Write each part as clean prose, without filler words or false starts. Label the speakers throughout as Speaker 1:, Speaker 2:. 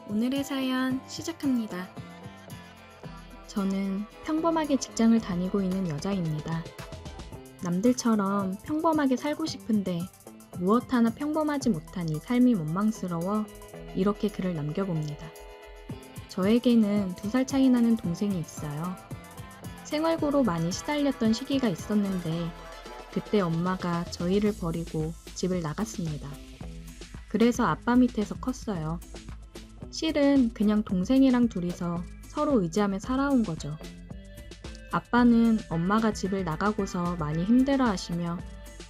Speaker 1: 오늘의 사연 시작합니다. 저는 평범하게 직장을 다니고 있는 여자입니다. 남들처럼 평범하게 살고 싶은데 무엇 하나 평범하지 못한 이 삶이 원망스러워 이렇게 글을 남겨봅니다. 저에게는 2살 차이 나는 동생이 있어요. 생활고로 많이 시달렸던 시기가 있었는데 그때 엄마가 저희를 버리고 집을 나갔습니다. 그래서 아빠 밑에서 컸어요. 실은 그냥 동생이랑 둘이서 서로 의지하며 살아온 거죠. 아빠는 엄마가 집을 나가고서 많이 힘들어 하시며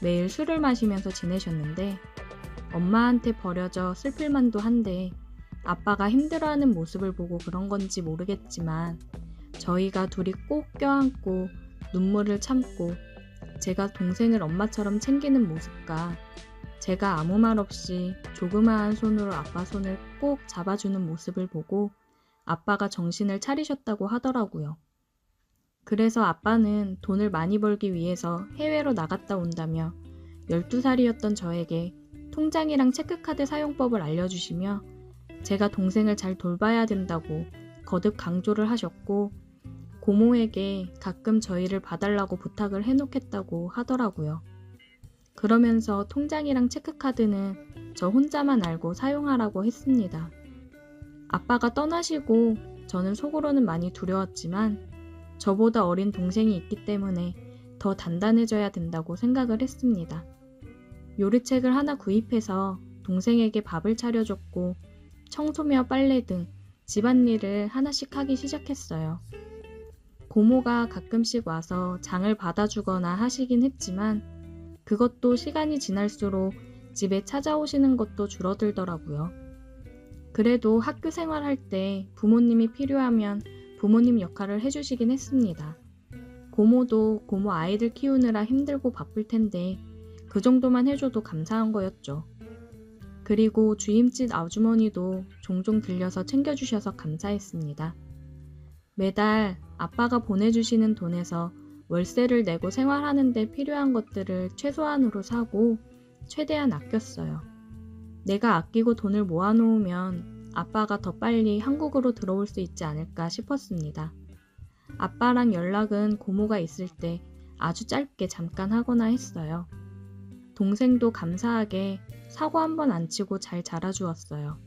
Speaker 1: 매일 술을 마시면서 지내셨는데 엄마한테 버려져 슬플만도 한데 아빠가 힘들어하는 모습을 보고 그런 건지 모르겠지만 저희가 둘이 꼭 껴안고 눈물을 참고 제가 동생을 엄마처럼 챙기는 모습과 제가 아무 말 없이 조그마한 손으로 아빠 손을 꼭 잡아주는 모습을 보고 아빠가 정신을 차리셨다고 하더라고요. 그래서 아빠는 돈을 많이 벌기 위해서 해외로 나갔다 온다며 12살이었던 저에게 통장이랑 체크카드 사용법을 알려주시며 제가 동생을 잘 돌봐야 된다고 거듭 강조를 하셨고 고모에게 가끔 저희를 봐달라고 부탁을 해놓겠다고 하더라고요. 그러면서 통장이랑 체크카드는 저 혼자만 알고 사용하라고 했습니다. 아빠가 떠나시고 저는 속으로는 많이 두려웠지만 저보다 어린 동생이 있기 때문에 더 단단해져야 된다고 생각을 했습니다. 요리책을 하나 구입해서 동생에게 밥을 차려줬고 청소며 빨래 등 집안일을 하나씩 하기 시작했어요. 고모가 가끔씩 와서 장을 받아주거나 하시긴 했지만 그것도 시간이 지날수록 집에 찾아오시는 것도 줄어들더라고요. 그래도 학교 생활할 때 부모님이 필요하면 부모님 역할을 해주시긴 했습니다. 고모도 고모 아이들 키우느라 힘들고 바쁠 텐데 그 정도만 해줘도 감사한 거였죠. 그리고 주임집 아주머니도 종종 들려서 챙겨주셔서 감사했습니다. 매달 아빠가 보내주시는 돈에서 월세를 내고 생활하는 데 필요한 것들을 최소한으로 사고 최대한 아꼈어요. 내가 아끼고 돈을 모아놓으면 아빠가 더 빨리 한국으로 들어올 수 있지 않을까 싶었습니다. 아빠랑 연락은 고모가 있을 때 아주 짧게 잠깐 하거나 했어요. 동생도 감사하게 사고 한 번 안 치고 잘 자라주었어요.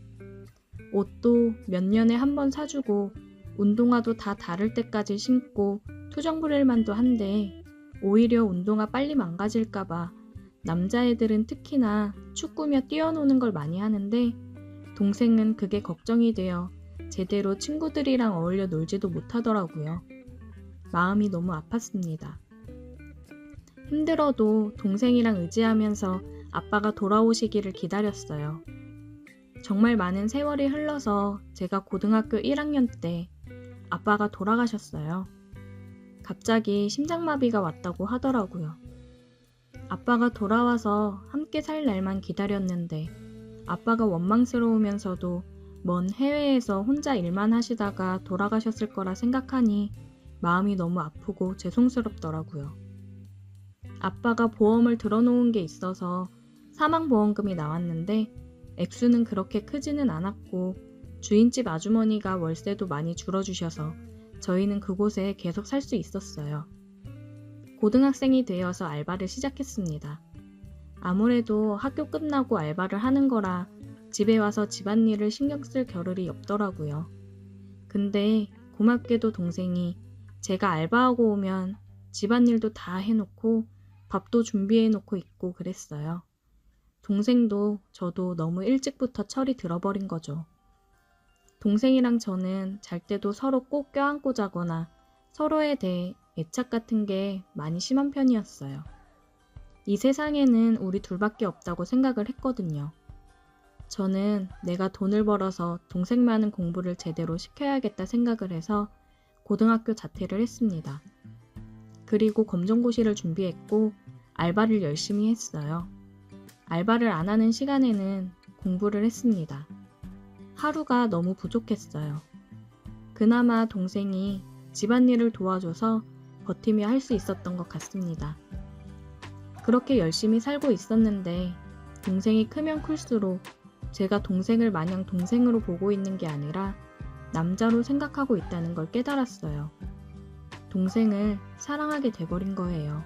Speaker 1: 옷도 몇 년에 한 번 사주고 운동화도 다 다를 때까지 신고 투정부릴만도 한데 오히려 운동화 빨리 망가질까봐 남자애들은 특히나 축구며 뛰어노는 걸 많이 하는데 동생은 그게 걱정이 되어 제대로 친구들이랑 어울려 놀지도 못하더라고요. 마음이 너무 아팠습니다. 힘들어도 동생이랑 의지하면서 아빠가 돌아오시기를 기다렸어요. 정말 많은 세월이 흘러서 제가 고등학교 1학년 때 아빠가 돌아가셨어요. 갑자기 심장마비가 왔다고 하더라고요. 아빠가 돌아와서 함께 살 날만 기다렸는데 아빠가 원망스러우면서도 먼 해외에서 혼자 일만 하시다가 돌아가셨을 거라 생각하니 마음이 너무 아프고 죄송스럽더라고요. 아빠가 보험을 들어놓은 게 있어서 사망보험금이 나왔는데 액수는 그렇게 크지는 않았고 주인집 아주머니가 월세도 많이 줄여주셔서 저희는 그곳에 계속 살 수 있었어요. 고등학생이 되어서 알바를 시작했습니다. 아무래도 학교 끝나고 알바를 하는 거라 집에 와서 집안일을 신경 쓸 겨를이 없더라고요. 근데 고맙게도 동생이 제가 알바하고 오면 집안일도 다 해놓고 밥도 준비해놓고 있고 그랬어요. 동생도 저도 너무 일찍부터 철이 들어버린 거죠. 동생이랑 저는 잘 때도 서로 꼭 껴안고 자거나 서로에 대해 애착 같은 게 많이 심한 편이었어요. 이 세상에는 우리 둘밖에 없다고 생각을 했거든요. 저는 내가 돈을 벌어서 동생 많은 공부를 제대로 시켜야겠다 생각을 해서 고등학교 자퇴를 했습니다. 그리고 검정고시를 준비했고 알바를 열심히 했어요. 알바를 안 하는 시간에는 공부를 했습니다. 하루가 너무 부족했어요. 그나마 동생이 집안일을 도와줘서 버티며 할 수 있었던 것 같습니다. 그렇게 열심히 살고 있었는데 동생이 크면 클수록 제가 동생을 마냥 동생으로 보고 있는 게 아니라 남자로 생각하고 있다는 걸 깨달았어요. 동생을 사랑하게 돼버린 거예요.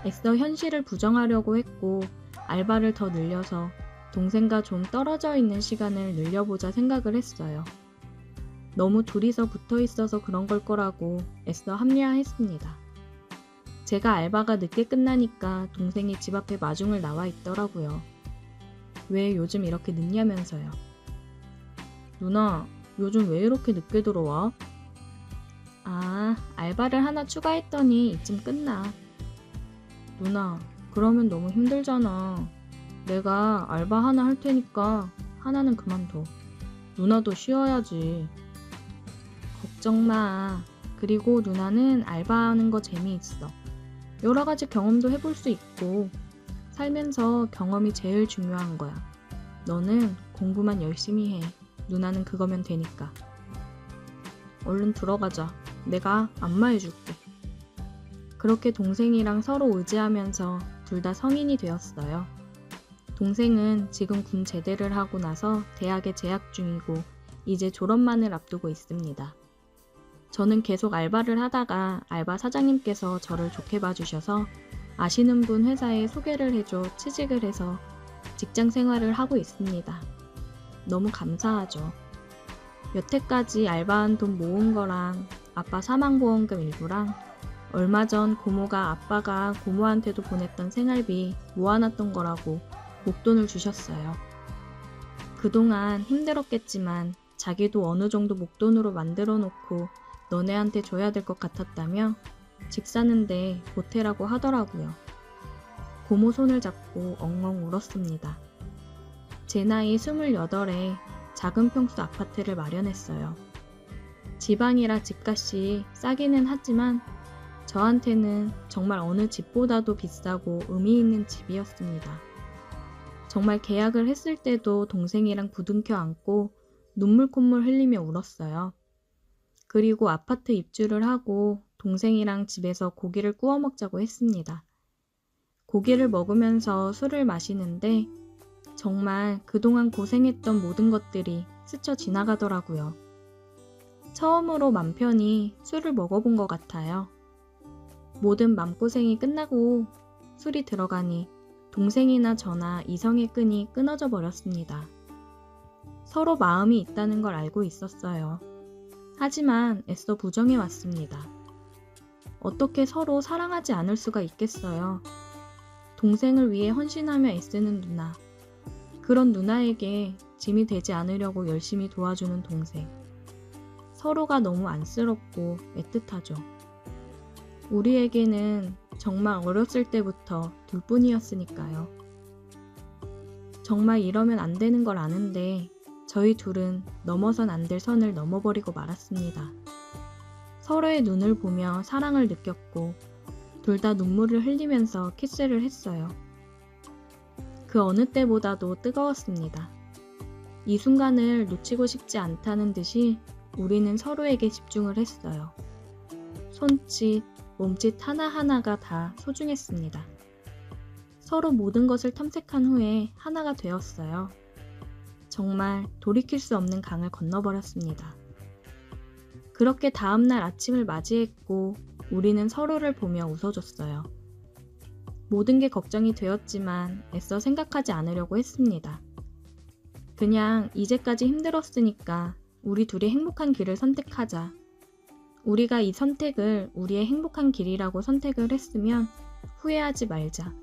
Speaker 1: 애써 현실을 부정하려고 했고 알바를 더 늘려서 동생과 좀 떨어져 있는 시간을 늘려보자 생각을 했어요. 너무 둘이서 붙어 있어서 그런 걸 거라고 애써 합리화했습니다. 제가 알바가 늦게 끝나니까 동생이 집 앞에 마중을 나와 있더라고요. 왜 요즘 이렇게 늦냐면서요. 누나, 요즘 왜 이렇게 늦게 들어와? 아, 알바를 하나 추가했더니 이쯤 끝나. 누나, 그러면 너무 힘들잖아. 내가 알바 하나 할 테니까 하나는 그만둬. 누나도 쉬어야지. 걱정 마. 그리고 누나는 알바하는 거 재미있어. 여러 가지 경험도 해볼 수 있고 살면서 경험이 제일 중요한 거야. 너는 공부만 열심히 해. 누나는 그거면 되니까. 얼른 들어가자. 내가 안마해줄게. 그렇게 동생이랑 서로 의지하면서 둘 다 성인이 되었어요. 동생은 지금 군 제대를 하고 나서 대학에 재학 중이고 이제 졸업만을 앞두고 있습니다. 저는 계속 알바를 하다가 알바 사장님께서 저를 좋게 봐주셔서 아시는 분 회사에 소개를 해줘 취직을 해서 직장 생활을 하고 있습니다. 너무 감사하죠. 여태까지 알바한 돈 모은 거랑 아빠 사망보험금 일부랑 얼마 전 고모가 아빠가 고모한테도 보냈던 생활비 모아놨던 거라고 목돈을 주셨어요. 그동안 힘들었겠지만 자기도 어느 정도 목돈으로 만들어 놓고 너네한테 줘야 될 것 같았다며 집 사는데 보태라고 하더라고요. 고모 손을 잡고 엉엉 울었습니다. 제 나이 28에 작은 평수 아파트를 마련했어요. 지방이라 집값이 싸기는 하지만 저한테는 정말 어느 집보다도 비싸고 의미 있는 집이었습니다. 정말 계약을 했을 때도 동생이랑 부둥켜 안고 눈물 콧물 흘리며 울었어요. 그리고 아파트 입주를 하고 동생이랑 집에서 고기를 구워 먹자고 했습니다. 고기를 먹으면서 술을 마시는데 정말 그동안 고생했던 모든 것들이 스쳐 지나가더라고요. 처음으로 맘 편히 술을 먹어본 것 같아요. 모든 맘고생이 끝나고 술이 들어가니 동생이나 저나 이성의 끈이 끊어져 버렸습니다. 서로 마음이 있다는 걸 알고 있었어요. 하지만 애써 부정해 왔습니다. 어떻게 서로 사랑하지 않을 수가 있겠어요. 동생을 위해 헌신하며 애쓰는 누나. 그런 누나에게 짐이 되지 않으려고 열심히 도와주는 동생. 서로가 너무 안쓰럽고 애틋하죠. 우리에게는 정말 어렸을 때부터 둘뿐이었으니까요. 정말 이러면 안 되는 걸 아는데 저희 둘은 넘어선 안 될 선을 넘어버리고 말았습니다. 서로의 눈을 보며 사랑을 느꼈고 둘 다 눈물을 흘리면서 키스를 했어요. 그 어느 때보다도 뜨거웠습니다. 이 순간을 놓치고 싶지 않다는 듯이 우리는 서로에게 집중을 했어요. 손짓, 몸짓 하나하나가 다 소중했습니다. 서로 모든 것을 탐색한 후에 하나가 되었어요. 정말 돌이킬 수 없는 강을 건너버렸습니다. 그렇게 다음날 아침을 맞이했고 우리는 서로를 보며 웃어줬어요. 모든 게 걱정이 되었지만 애써 생각하지 않으려고 했습니다. 그냥 이제까지 힘들었으니까 우리 둘이 행복한 길을 선택하자. 우리가 이 선택을 우리의 행복한 길이라고 선택을 했으면 후회하지 말자.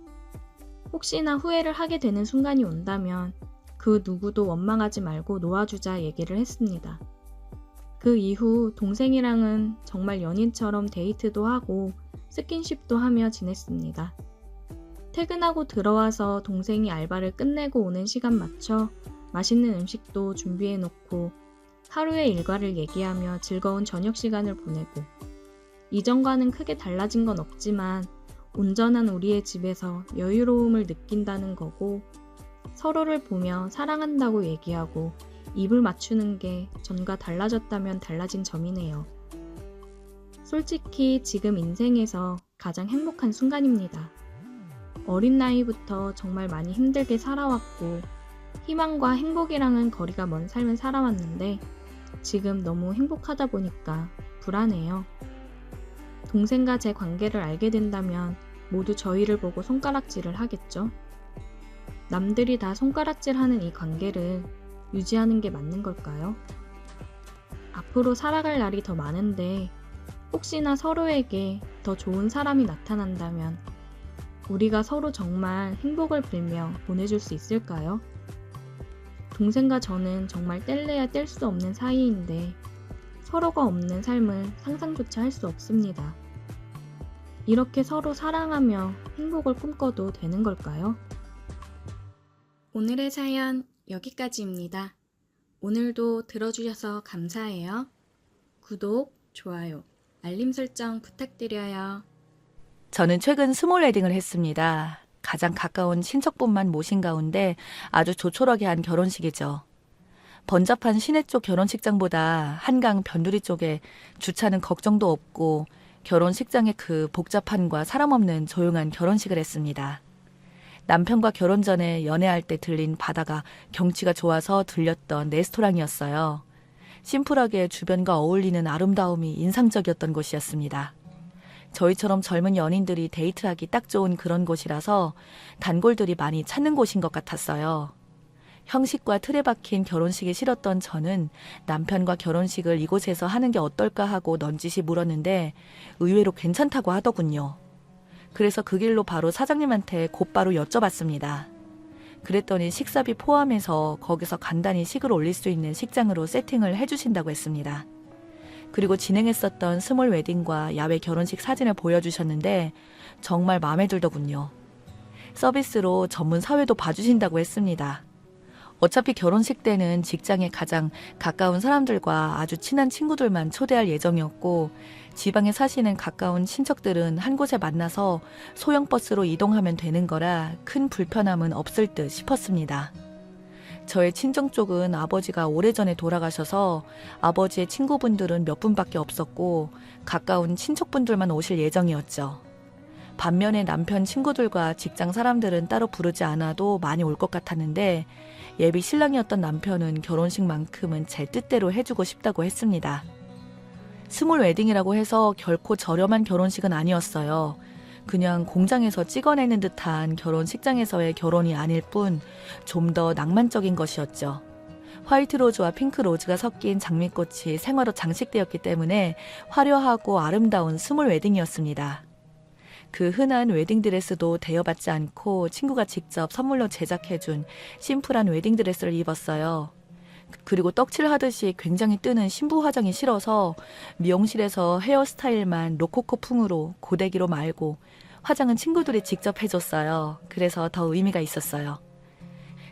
Speaker 1: 혹시나 후회를 하게 되는 순간이 온다면 그 누구도 원망하지 말고 놓아주자 얘기를 했습니다. 그 이후 동생이랑은 정말 연인처럼 데이트도 하고 스킨십도 하며 지냈습니다. 퇴근하고 들어와서 동생이 알바를 끝내고 오는 시간 맞춰 맛있는 음식도 준비해놓고 하루의 일과를 얘기하며 즐거운 저녁 시간을 보내고 이전과는 크게 달라진 건 없지만 온전한 우리의 집에서 여유로움을 느낀다는 거고 서로를 보며 사랑한다고 얘기하고 입을 맞추는 게 전과 달라졌다면 달라진 점이네요. 솔직히 지금 인생에서 가장 행복한 순간입니다. 어린 나이부터 정말 많이 힘들게 살아왔고 희망과 행복이랑은 거리가 먼 삶을 살아왔는데 지금 너무 행복하다 보니까 불안해요. 동생과 제 관계를 알게 된다면 모두 저희를 보고 손가락질을 하겠죠. 남들이 다 손가락질하는 이 관계를 유지하는 게 맞는 걸까요? 앞으로 살아갈 날이 더 많은데 혹시나 서로에게 더 좋은 사람이 나타난다면 우리가 서로 정말 행복을 빌며 보내줄 수 있을까요? 동생과 저는 정말 뗄래야 뗄 수 없는 사이인데 서로가 없는 삶을 상상조차 할 수 없습니다. 이렇게 서로 사랑하며 행복을 꿈꿔도 되는 걸까요? 오늘의 사연 여기까지입니다. 오늘도 들어주셔서 감사해요. 구독, 좋아요, 알림 설정 부탁드려요.
Speaker 2: 저는 최근 스몰 웨딩을 했습니다. 가장 가까운 친척분만 모신 가운데 아주 조촐하게 한 결혼식이죠. 번잡한 시내 쪽 결혼식장보다 한강 변두리 쪽에 주차는 걱정도 없고 결혼식장의 그 복잡함과 사람 없는 조용한 결혼식을 했습니다. 남편과 결혼 전에 연애할 때 들린 바다가 경치가 좋아서 들렸던 레스토랑이었어요. 심플하게 주변과 어울리는 아름다움이 인상적이었던 곳이었습니다. 저희처럼 젊은 연인들이 데이트하기 딱 좋은 그런 곳이라서 단골들이 많이 찾는 곳인 것 같았어요. 형식과 틀에 박힌 결혼식이 싫었던 저는 남편과 결혼식을 이곳에서 하는 게 어떨까 하고 넌지시 물었는데 의외로 괜찮다고 하더군요. 그래서 그 길로 바로 사장님한테 곧바로 여쭤봤습니다. 그랬더니 식사비 포함해서 거기서 간단히 식을 올릴 수 있는 식장으로 세팅을 해주신다고 했습니다. 그리고 진행했었던 스몰 웨딩과 야외 결혼식 사진을 보여주셨는데 정말 마음에 들더군요. 서비스로 전문 사회도 봐주신다고 했습니다. 어차피 결혼식 때는 직장에 가장 가까운 사람들과 아주 친한 친구들만 초대할 예정이었고 지방에 사시는 가까운 친척들은 한 곳에 만나서 소형 버스로 이동하면 되는 거라 큰 불편함은 없을 듯 싶었습니다. 저의 친정 쪽은 아버지가 오래전에 돌아가셔서 아버지의 친구분들은 몇 분밖에 없었고 가까운 친척분들만 오실 예정이었죠. 반면에 남편 친구들과 직장 사람들은 따로 부르지 않아도 많이 올 것 같았는데 예비 신랑이었던 남편은 결혼식만큼은 제 뜻대로 해주고 싶다고 했습니다. 스몰 웨딩이라고 해서 결코 저렴한 결혼식은 아니었어요. 그냥 공장에서 찍어내는 듯한 결혼식장에서의 결혼이 아닐 뿐 좀 더 낭만적인 것이었죠. 화이트 로즈와 핑크 로즈가 섞인 장미꽃이 생화로 장식되었기 때문에 화려하고 아름다운 스몰 웨딩이었습니다. 그 흔한 웨딩드레스도 대여받지 않고 친구가 직접 선물로 제작해준 심플한 웨딩드레스를 입었어요. 그리고 떡칠하듯이 굉장히 뜨는 신부 화장이 싫어서 미용실에서 헤어스타일만 로코코풍으로 고데기로 말고 화장은 친구들이 직접 해줬어요. 그래서 더 의미가 있었어요.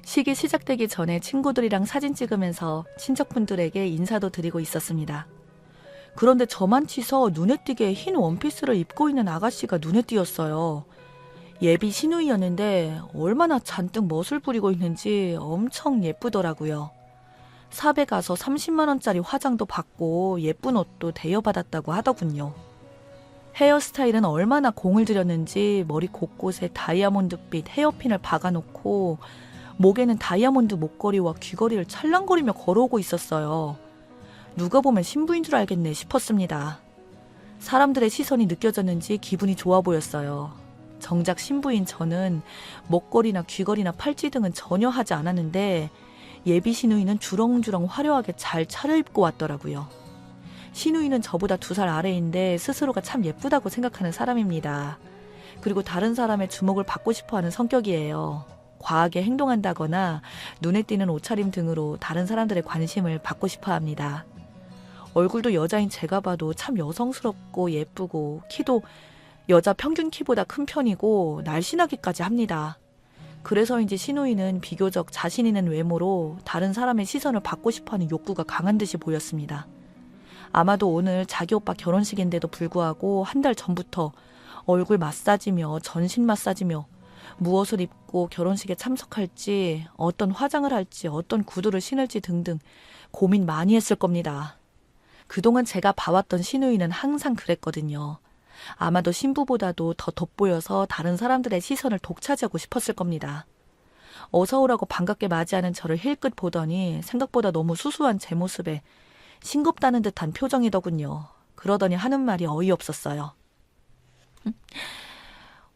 Speaker 2: 식이 시작되기 전에 친구들이랑 사진 찍으면서 친척분들에게 인사도 드리고 있었습니다. 그런데 저만 치서 눈에 띄게 흰 원피스를 입고 있는 아가씨가 눈에 띄었어요. 예비 시누이였는데 얼마나 잔뜩 멋을 부리고 있는지 엄청 예쁘더라고요. 샵에 가서 30만 원짜리 화장도 받고 예쁜 옷도 대여받았다고 하더군요. 헤어스타일은 얼마나 공을 들였는지 머리 곳곳에 다이아몬드빛 헤어핀을 박아놓고 목에는 다이아몬드 목걸이와 귀걸이를 찰랑거리며 걸어오고 있었어요. 누가 보면 신부인 줄 알겠네 싶었습니다. 사람들의 시선이 느껴졌는지 기분이 좋아 보였어요. 정작 신부인 저는 목걸이나 귀걸이나 팔찌 등은 전혀 하지 않았는데 예비 시누이는 주렁주렁 화려하게 잘 차려입고 왔더라고요. 시누이는 저보다 2살 아래인데 스스로가 참 예쁘다고 생각하는 사람입니다. 그리고 다른 사람의 주목을 받고 싶어하는 성격이에요. 과하게 행동한다거나 눈에 띄는 옷차림 등으로 다른 사람들의 관심을 받고 싶어합니다. 얼굴도 여자인 제가 봐도 참 여성스럽고 예쁘고 키도 여자 평균 키보다 큰 편이고 날씬하기까지 합니다. 그래서인지 시누이는 비교적 자신 있는 외모로 다른 사람의 시선을 받고 싶어하는 욕구가 강한 듯이 보였습니다. 아마도 오늘 자기 오빠 결혼식인데도 불구하고 한 달 전부터 얼굴 마사지며 전신 마사지며 무엇을 입고 결혼식에 참석할지, 어떤 화장을 할지, 어떤 구두를 신을지 등등 고민 많이 했을 겁니다. 그동안 제가 봐왔던 시누이는 항상 그랬거든요. 아마도 신부보다도 더 돋보여서 다른 사람들의 시선을 독차지하고 싶었을 겁니다. 어서 오라고 반갑게 맞이하는 저를 힐끗 보더니 생각보다 너무 수수한 제 모습에 싱겁다는 듯한 표정이더군요. 그러더니 하는 말이 어이없었어요.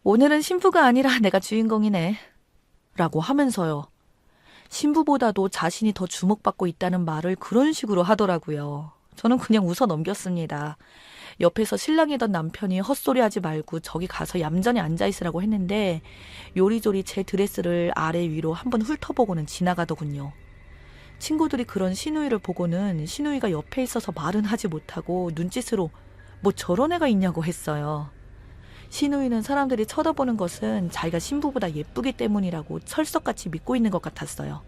Speaker 2: 오늘은 신부가 아니라 내가 주인공이네. 라고 하면서요. 신부보다도 자신이 더 주목받고 있다는 말을 그런 식으로 하더라고요. 저는 그냥 웃어 넘겼습니다. 옆에서 신랑이던 남편이 헛소리하지 말고 저기 가서 얌전히 앉아있으라고 했는데 요리조리 제 드레스를 아래 위로 한번 훑어보고는 지나가더군요. 친구들이 그런 신우이를 보고는 신우이가 옆에 있어서 말은 하지 못하고 눈짓으로 뭐 저런 애가 있냐고 했어요. 신우이는 사람들이 쳐다보는 것은 자기가 신부보다 예쁘기 때문이라고 철석같이 믿고 있는 것 같았어요.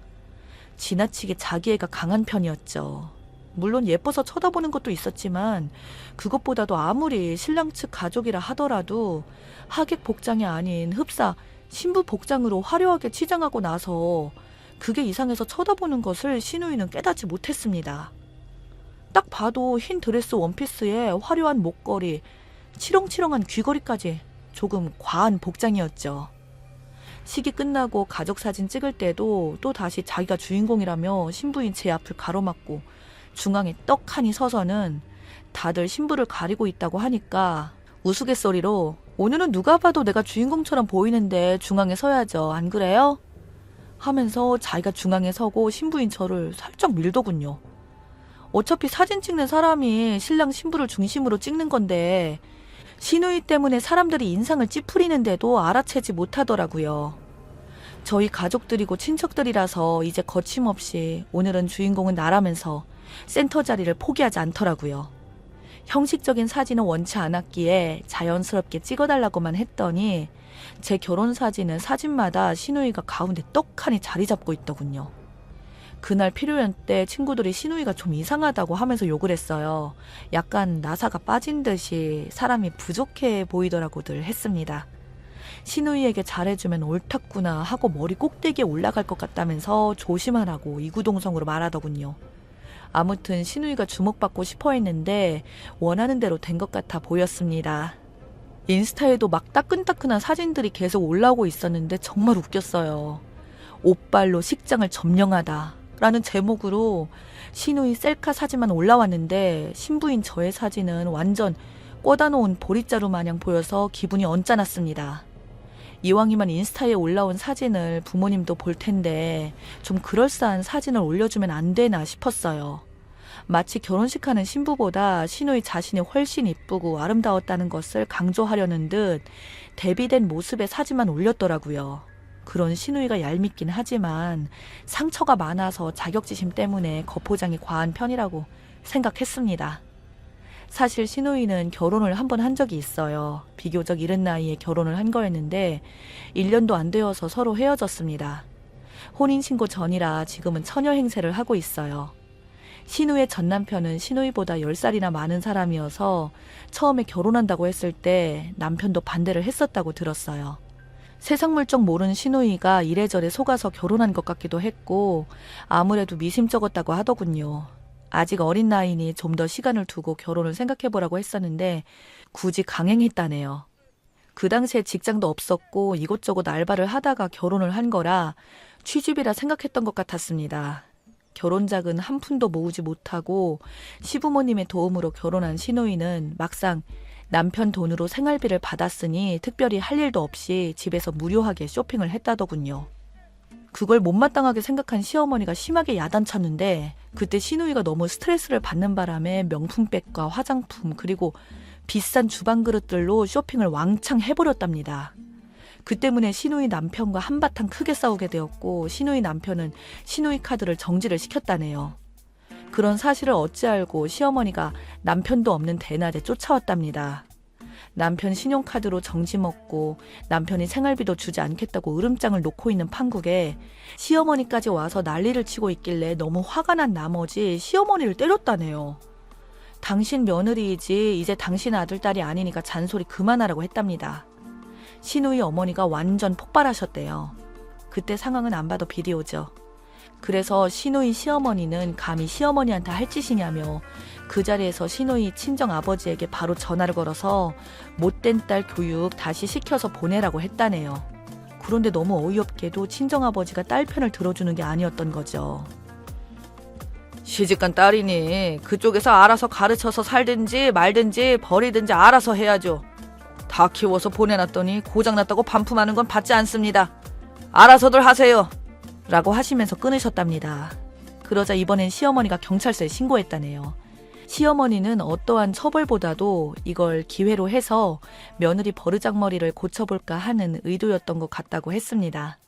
Speaker 2: 지나치게 자기애가 강한 편이었죠. 물론 예뻐서 쳐다보는 것도 있었지만 그것보다도 아무리 신랑 측 가족이라 하더라도 하객 복장이 아닌 흡사 신부 복장으로 화려하게 치장하고 나서 그게 이상해서 쳐다보는 것을 신우이는 깨닫지 못했습니다. 딱 봐도 흰 드레스 원피스에 화려한 목걸이, 치렁치렁한 귀걸이까지 조금 과한 복장이었죠. 식이 끝나고 가족 사진 찍을 때도 또 다시 자기가 주인공이라며 신부인 제 앞을 가로막고 중앙에 떡하니 서서는 다들 신부를 가리고 있다고 하니까 우스갯소리로 오늘은 누가 봐도 내가 주인공처럼 보이는데 중앙에 서야죠. 안 그래요? 하면서 자기가 중앙에 서고 신부인 저를 살짝 밀더군요. 어차피 사진 찍는 사람이 신랑 신부를 중심으로 찍는 건데 신우이 때문에 사람들이 인상을 찌푸리는데도 알아채지 못하더라고요. 저희 가족들이고 친척들이라서 이제 거침없이 오늘은 주인공은 나라면서 센터 자리를 포기하지 않더라고요. 형식적인 사진은 원치 않았기에 자연스럽게 찍어달라고만 했더니 제 결혼 사진은 사진마다 신우이가 가운데 떡하니 자리 잡고 있더군요. 그날 피로연 때 친구들이 신우이가 좀 이상하다고 하면서 욕을 했어요. 약간 나사가 빠진 듯이 사람이 부족해 보이더라고들 했습니다. 신우이에게 잘해주면 옳았구나 하고 머리 꼭대기에 올라갈 것 같다면서 조심하라고 이구동성으로 말하더군요. 아무튼 신우이가 주목받고 싶어 했는데 원하는 대로 된 것 같아 보였습니다. 인스타에도 막 따끈따끈한 사진들이 계속 올라오고 있었는데 정말 웃겼어요. 옷발로 식장을 점령하다 라는 제목으로 신우이 셀카 사진만 올라왔는데 신부인 저의 사진은 완전 꽂아놓은 보릿자루 마냥 보여서 기분이 언짢았습니다. 이왕이면 인스타에 올라온 사진을 부모님도 볼 텐데 좀 그럴싸한 사진을 올려주면 안 되나 싶었어요. 마치 결혼식하는 신부보다 신우이 자신이 훨씬 이쁘고 아름다웠다는 것을 강조하려는 듯 대비된 모습의 사진만 올렸더라고요. 그런 신우이가 얄밉긴 하지만 상처가 많아서 자격지심 때문에 겉포장이 과한 편이라고 생각했습니다. 사실 신우이는 결혼을 한 번 한 적이 있어요. 비교적 이른 나이에 결혼을 한 거였는데 1년도 안 되어서 서로 헤어졌습니다. 혼인신고 전이라 지금은 처녀 행세를 하고 있어요. 신우의 전 남편은 신우이보다 10살이나 많은 사람이어서 처음에 결혼한다고 했을 때 남편도 반대를 했었다고 들었어요. 세상 물정 모르는 신우이가 이래저래 속아서 결혼한 것 같기도 했고 아무래도 미심쩍었다고 하더군요. 아직 어린 나이니 좀 더 시간을 두고 결혼을 생각해보라고 했었는데 굳이 강행했다네요. 그 당시에 직장도 없었고 이곳저곳 알바를 하다가 결혼을 한 거라 취집이라 생각했던 것 같았습니다. 결혼작은 한 푼도 모으지 못하고 시부모님의 도움으로 결혼한 신우이는 막상 남편 돈으로 생활비를 받았으니 특별히 할 일도 없이 집에서 무료하게 쇼핑을 했다더군요. 그걸 못마땅하게 생각한 시어머니가 심하게 야단쳤는데 그때 신우이가 너무 스트레스를 받는 바람에 명품백과 화장품 그리고 비싼 주방 그릇들로 쇼핑을 왕창 해버렸답니다. 그 때문에 신우이 남편과 한바탕 크게 싸우게 되었고 신우이 남편은 신우이 카드를 정지를 시켰다네요. 그런 사실을 어찌 알고 시어머니가 남편도 없는 대낮에 쫓아왔답니다. 남편 신용카드로 정지 먹고 남편이 생활비도 주지 않겠다고 으름장을 놓고 있는 판국에 시어머니까지 와서 난리를 치고 있길래 너무 화가 난 나머지 시어머니를 때렸다네요. 당신 며느리이지 이제 당신 아들딸이 아니니까 잔소리 그만하라고 했답니다. 신우이 어머니가 완전 폭발하셨대요. 그때 상황은 안 봐도 비디오죠. 그래서 신우이 시어머니는 감히 시어머니한테 할 짓이냐며 그 자리에서 신우이 친정 아버지에게 바로 전화를 걸어서 못된 딸 교육 다시 시켜서 보내라고 했다네요. 그런데 너무 어이없게도 친정아버지가 딸 편을 들어주는 게 아니었던 거죠. 시집간 딸이니 그쪽에서 알아서 가르쳐서 살든지 말든지 버리든지 알아서 해야죠. 다 키워서 보내놨더니 고장났다고 반품하는 건 받지 않습니다. 알아서들 하세요. 라고 하시면서 끊으셨답니다. 그러자 이번엔 시어머니가 경찰서에 신고했다네요. 시어머니는 어떠한 처벌보다도 이걸 기회로 해서 며느리 버르장머리를 고쳐볼까 하는 의도였던 것 같다고 했습니다.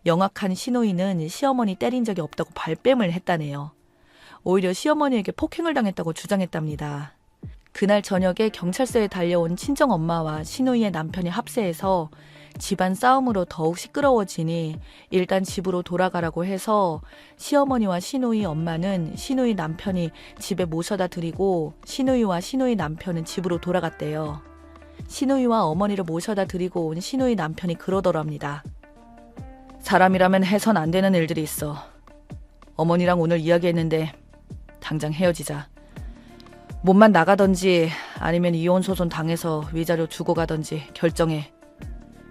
Speaker 2: 영악한 시누이는 시어머니 때린 적이 없다고 발뺌을 했다네요. 오히려 시어머니에게 폭행을 당했다고 주장했답니다. 그날 저녁에 경찰서에 달려온 친정엄마와 시누이의 남편이 합세해서 집안 싸움으로 더욱 시끄러워지니 일단 집으로 돌아가라고 해서 시어머니와 시누이 엄마는 시누이 남편이 집에 모셔다 드리고 시누이와 시누이 남편은 집으로 돌아갔대요. 시누이와 어머니를 모셔다 드리고 온 시누이 남편이 그러더랍니다. 사람이라면 해선 안 되는 일들이 있어. 어머니랑 오늘 이야기했는데 당장 헤어지자. 몸만 나가던지 아니면 이혼 소송 당해서 위자료 주고 가던지 결정해.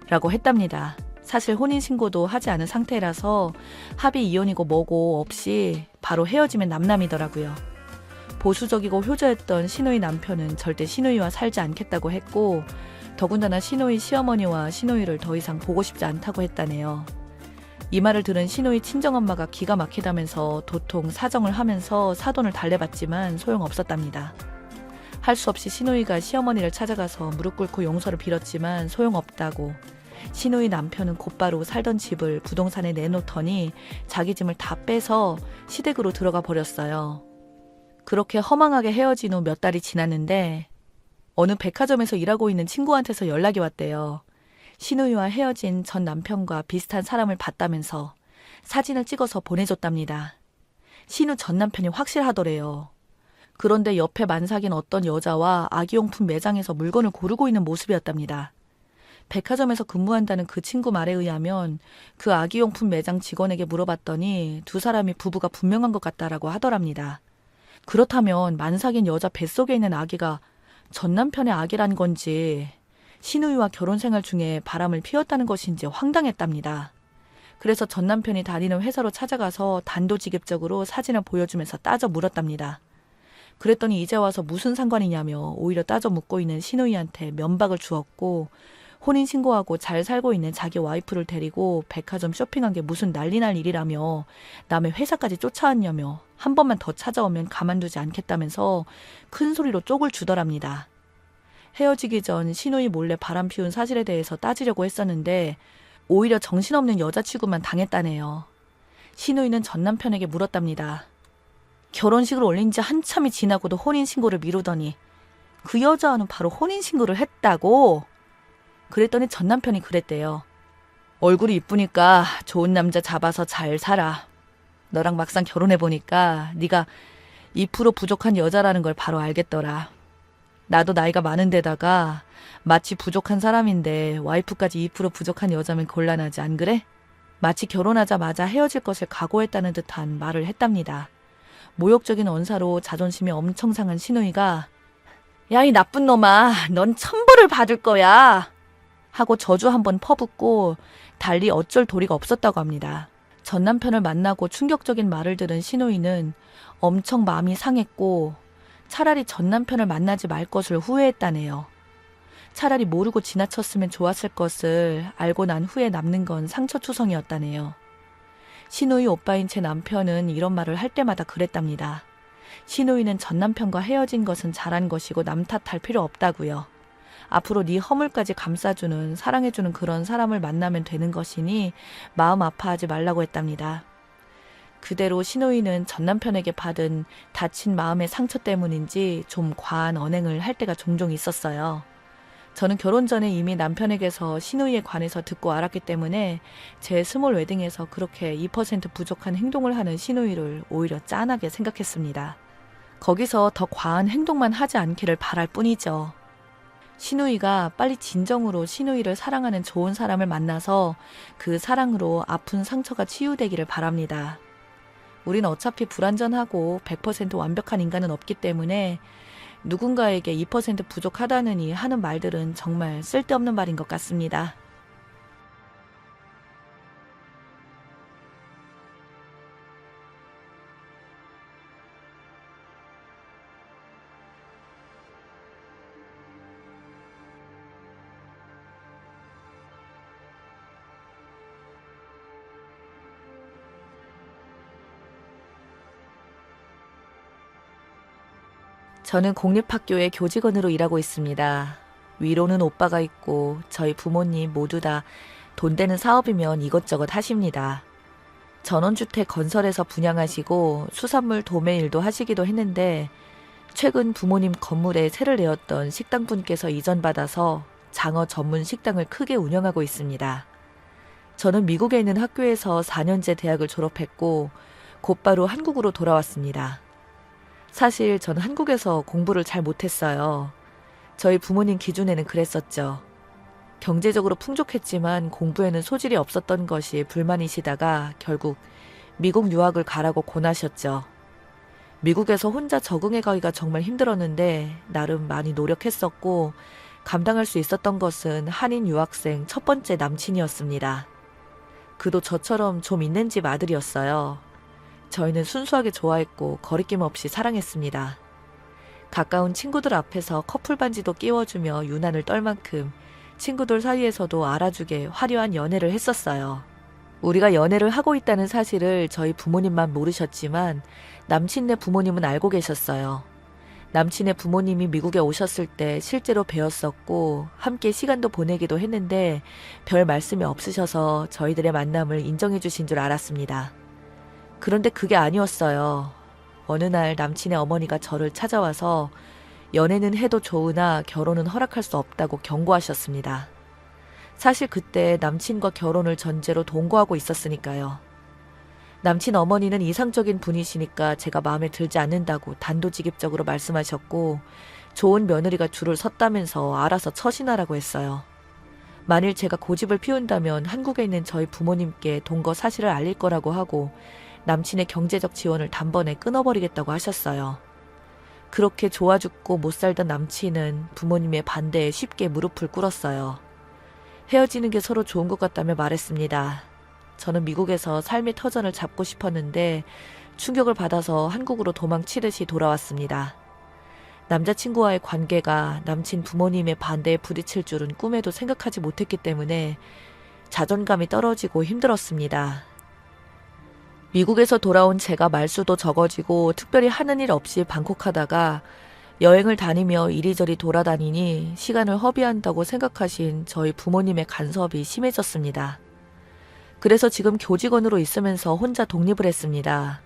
Speaker 2: 라고 했답니다. 사실 혼인신고도 하지 않은 상태라서 합의 이혼이고 뭐고 없이 바로 헤어지면 남남이더라고요. 보수적이고 효자였던 시누이 남편은 절대 시누이와 살지 않겠다고 했고 더군다나 시누이 시어머니와 시누이를 더 이상 보고 싶지 않다고 했다네요. 이 말을 들은 시누이 친정엄마가 기가 막히다면서 도통 사정을 하면서 사돈을 달래봤지만 소용없었답니다. 할 수 없이 시누이가 시어머니를 찾아가서 무릎 꿇고 용서를 빌었지만 소용없다고 시누이 남편은 곧바로 살던 집을 부동산에 내놓더니 자기 짐을 다 빼서 시댁으로 들어가 버렸어요. 그렇게 허망하게 헤어진 후 몇 달이 지났는데 어느 백화점에서 일하고 있는 친구한테서 연락이 왔대요. 시누이와 헤어진 전 남편과 비슷한 사람을 봤다면서 사진을 찍어서 보내줬답니다. 시누 전 남편이 확실하더래요. 그런데 옆에 만삭인 어떤 여자와 아기용품 매장에서 물건을 고르고 있는 모습이었답니다. 백화점에서 근무한다는 그 친구 말에 의하면 그 아기용품 매장 직원에게 물어봤더니 두 사람이 부부가 분명한 것 같다라고 하더랍니다. 그렇다면 만삭인 여자 뱃속에 있는 아기가 전 남편의 아기란 건지 시누이와 결혼 생활 중에 바람을 피웠다는 것인지 황당했답니다. 그래서 전 남편이 다니는 회사로 찾아가서 단도직입적으로 사진을 보여주면서 따져 물었답니다. 그랬더니 이제 와서 무슨 상관이냐며 오히려 따져 묻고 있는 시누이한테 면박을 주었고 혼인신고하고 잘 살고 있는 자기 와이프를 데리고 백화점 쇼핑한 게 무슨 난리 날 일이라며 남의 회사까지 쫓아왔냐며 한 번만 더 찾아오면 가만두지 않겠다면서 큰 소리로 쪽을 주더랍니다. 헤어지기 전 시누이 몰래 바람 피운 사실에 대해서 따지려고 했었는데 오히려 정신없는 여자 취급만 당했다네요. 시누이는 전 남편에게 물었답니다. 결혼식을 올린 지 한참이 지나고도 혼인신고를 미루더니 그 여자는 바로 혼인신고를 했다고? 그랬더니 전 남편이 그랬대요. 얼굴이 이쁘니까 좋은 남자 잡아서 잘 살아. 너랑 막상 결혼해보니까 네가 2% 부족한 여자라는 걸 바로 알겠더라. 나도 나이가 많은데다가 마치 부족한 사람인데 와이프까지 2% 부족한 여자면 곤란하지 안 그래? 마치 결혼하자마자 헤어질 것을 각오했다는 듯한 말을 했답니다. 모욕적인 언사로 자존심이 엄청 상한 시누이가 야, 이 나쁜 놈아, 넌 천벌을 받을 거야 하고 저주 한번 퍼붓고 달리 어쩔 도리가 없었다고 합니다. 전 남편을 만나고 충격적인 말을 들은 시누이는 엄청 마음이 상했고 차라리 전 남편을 만나지 말 것을 후회했다네요. 차라리 모르고 지나쳤으면 좋았을 것을 알고 난 후에 남는 건 상처투성이었다네요. 시누이 오빠인 제 남편은 이런 말을 할 때마다 그랬답니다. 시누이는 전 남편과 헤어진 것은 잘한 것이고 남 탓할 필요 없다고요. 앞으로 네 허물까지 감싸주는 사랑해주는 그런 사람을 만나면 되는 것이니 마음 아파하지 말라고 했답니다. 그대로 시누이는 전 남편에게 받은 다친 마음의 상처 때문인지 좀 과한 언행을 할 때가 종종 있었어요. 저는 결혼 전에 이미 남편에게서 시누이에 관해서 듣고 알았기 때문에 제 스몰 웨딩에서 그렇게 2% 부족한 행동을 하는 시누이를 오히려 짠하게 생각했습니다. 거기서 더 과한 행동만 하지 않기를 바랄 뿐이죠. 시누이가 빨리 진정으로 시누이를 사랑하는 좋은 사람을 만나서 그 사랑으로 아픈 상처가 치유되기를 바랍니다. 우린 어차피 불완전하고 100% 완벽한 인간은 없기 때문에 누군가에게 2% 부족하다느니 하는 말들은 정말 쓸데없는 말인 것 같습니다. 저는 공립학교의 교직원으로 일하고 있습니다. 위로는 오빠가 있고 저희 부모님 모두 다 돈 되는 사업이면 이것저것 하십니다. 전원주택 건설에서 분양하시고 수산물 도매 일도 하시기도 했는데 최근 부모님 건물에 세를 내었던 식당분께서 이전받아서 장어 전문 식당을 크게 운영하고 있습니다. 저는 미국에 있는 학교에서 4년제 대학을 졸업했고 곧바로 한국으로 돌아왔습니다. 사실 전 한국에서 공부를 잘 못했어요. 저희 부모님 기준에는 그랬었죠. 경제적으로 풍족했지만 공부에는 소질이 없었던 것이 불만이시다가 결국 미국 유학을 가라고 권하셨죠. 미국에서 혼자 적응해 가기가 정말 힘들었는데 나름 많이 노력했었고 감당할 수 있었던 것은 한인 유학생 첫 번째 남친이었습니다. 그도 저처럼 좀 있는 집 아들이었어요. 저희는 순수하게 좋아했고 거리낌 없이 사랑했습니다. 가까운 친구들 앞에서 커플 반지도 끼워주며 유난을 떨 만큼 친구들 사이에서도 알아주게 화려한 연애를 했었어요. 우리가 연애를 하고 있다는 사실을 저희 부모님만 모르셨지만 남친네 부모님은 알고 계셨어요. 남친의 부모님이 미국에 오셨을 때 실제로 뵈었었고 함께 시간도 보내기도 했는데 별 말씀이 없으셔서 저희들의 만남을 인정해 주신 줄 알았습니다. 그런데 그게 아니었어요. 어느 날 남친의 어머니가 저를 찾아와서 연애는 해도 좋으나 결혼은 허락할 수 없다고 경고하셨습니다. 사실 그때 남친과 결혼을 전제로 동거하고 있었으니까요. 남친 어머니는 이상적인 분이시니까 제가 마음에 들지 않는다고 단도직입적으로 말씀하셨고 좋은 며느리가 줄을 섰다면서 알아서 처신하라고 했어요. 만일 제가 고집을 피운다면 한국에 있는 저희 부모님께 동거 사실을 알릴 거라고 하고 남친의 경제적 지원을 단번에 끊어버리겠다고 하셨어요. 그렇게 좋아 죽고 못 살던 남친은 부모님의 반대에 쉽게 무릎을 꿇었어요. 헤어지는 게 서로 좋은 것 같다며 말했습니다. 저는 미국에서 삶의 터전을 잡고 싶었는데 충격을 받아서 한국으로 도망치듯이 돌아왔습니다. 남자친구와의 관계가 남친 부모님의 반대에 부딪힐 줄은 꿈에도 생각하지 못했기 때문에 자존감이 떨어지고 힘들었습니다. 미국에서 돌아온 제가 말수도 적어지고 특별히 하는 일 없이 방콕하다가 여행을 다니며 이리저리 돌아다니니 시간을 허비한다고 생각하신 저희 부모님의 간섭이 심해졌습니다. 그래서 지금 교직원으로 있으면서 혼자 독립을 했습니다.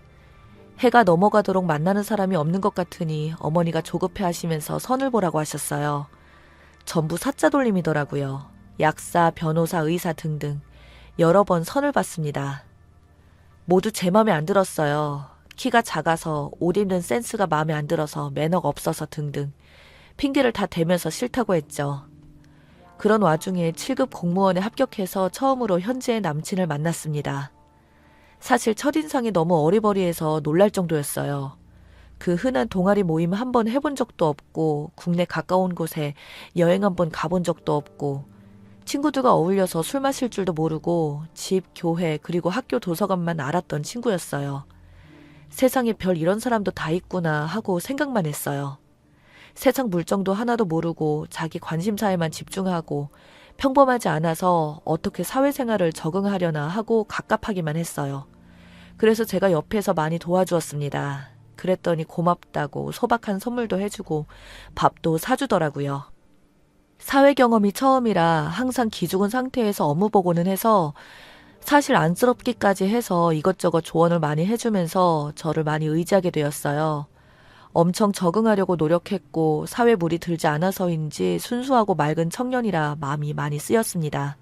Speaker 2: 해가 넘어가도록 만나는 사람이 없는 것 같으니 어머니가 조급해 하시면서 선을 보라고 하셨어요. 전부 사자 돌림이더라고요. 약사, 변호사, 의사 등등 여러 번 선을 봤습니다. 모두 제 맘에 안 들었어요. 키가 작아서 옷 입는 센스가 마음에 안 들어서 매너가 없어서 등등 핑계를 다 대면서 싫다고 했죠. 그런 와중에 7급 공무원에 합격해서 처음으로 현재의 남친을 만났습니다. 사실 첫인상이 너무 어리버리해서 놀랄 정도였어요. 그 흔한 동아리 모임 한 번 해본 적도 없고 국내 가까운 곳에 여행 한 번 가본 적도 없고 친구들과 어울려서 술 마실 줄도 모르고 집, 교회 그리고 학교 도서관만 알았던 친구였어요. 세상에 별 이런 사람도 다 있구나 하고 생각만 했어요. 세상 물정도 하나도 모르고 자기 관심사에만 집중하고 평범하지 않아서 어떻게 사회생활을 적응하려나 하고 갑갑하기만 했어요. 그래서 제가 옆에서 많이 도와주었습니다. 그랬더니 고맙다고 소박한 선물도 해주고 밥도 사주더라고요. 사회 경험이 처음이라 항상 기죽은 상태에서 업무 보고는 해서 사실 안쓰럽기까지 해서 이것저것 조언을 많이 해주면서 저를 많이 의지하게 되었어요. 엄청 적응하려고 노력했고 사회 물이 들지 않아서인지 순수하고 맑은 청년이라 마음이 많이 쓰였습니다.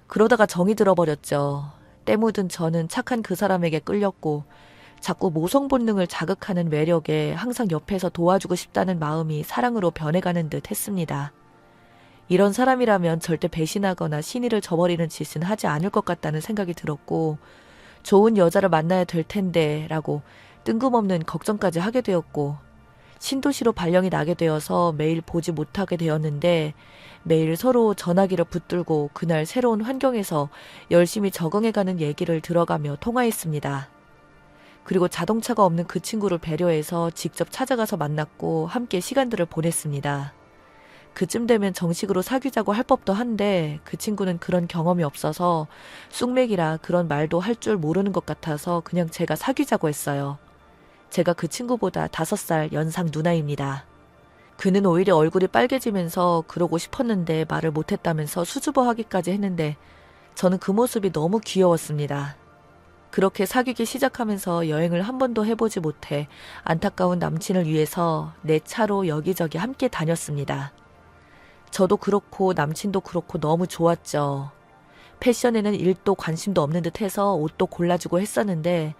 Speaker 2: 그러다가 정이 들어버렸죠. 때 묻은 저는 착한 그 사람에게 끌렸고 자꾸 모성 본능을 자극하는 매력에 항상 옆에서 도와주고 싶다는 마음이 사랑으로 변해가는 듯 했습니다. 이런 사람이라면 절대 배신하거나 신의를 저버리는 짓은 하지 않을 것 같다는 생각이 들었고 좋은 여자를 만나야 될 텐데 라고 뜬금없는 걱정까지 하게 되었고 신도시로 발령이 나게 되어서 매일 보지 못하게 되었는데 매일 서로 전화기를 붙들고 그날 새로운 환경에서 열심히 적응해가는 얘기를 들어가며 통화했습니다. 그리고 자동차가 없는 그 친구를 배려해서 직접 찾아가서 만났고 함께 시간들을 보냈습니다. 그쯤 되면 정식으로 사귀자고 할 법도 한데 그 친구는 그런 경험이 없어서 쑥맥이라 그런 말도 할 줄 모르는 것 같아서 그냥 제가 사귀자고 했어요. 제가 그 친구보다 5살 연상 누나입니다. 그는 오히려 얼굴이 빨개지면서 그러고 싶었는데 말을 못했다면서 수줍어하기까지 했는데 저는 그 모습이 너무 귀여웠습니다. 그렇게 사귀기 시작하면서 여행을 한 번도 해보지 못해 안타까운 남친을 위해서 내 차로 여기저기 함께 다녔습니다. 저도 그렇고 남친도 그렇고 너무 좋았죠. 패션에는 1도 관심도 없는 듯 해서 옷도 골라주고 했었는데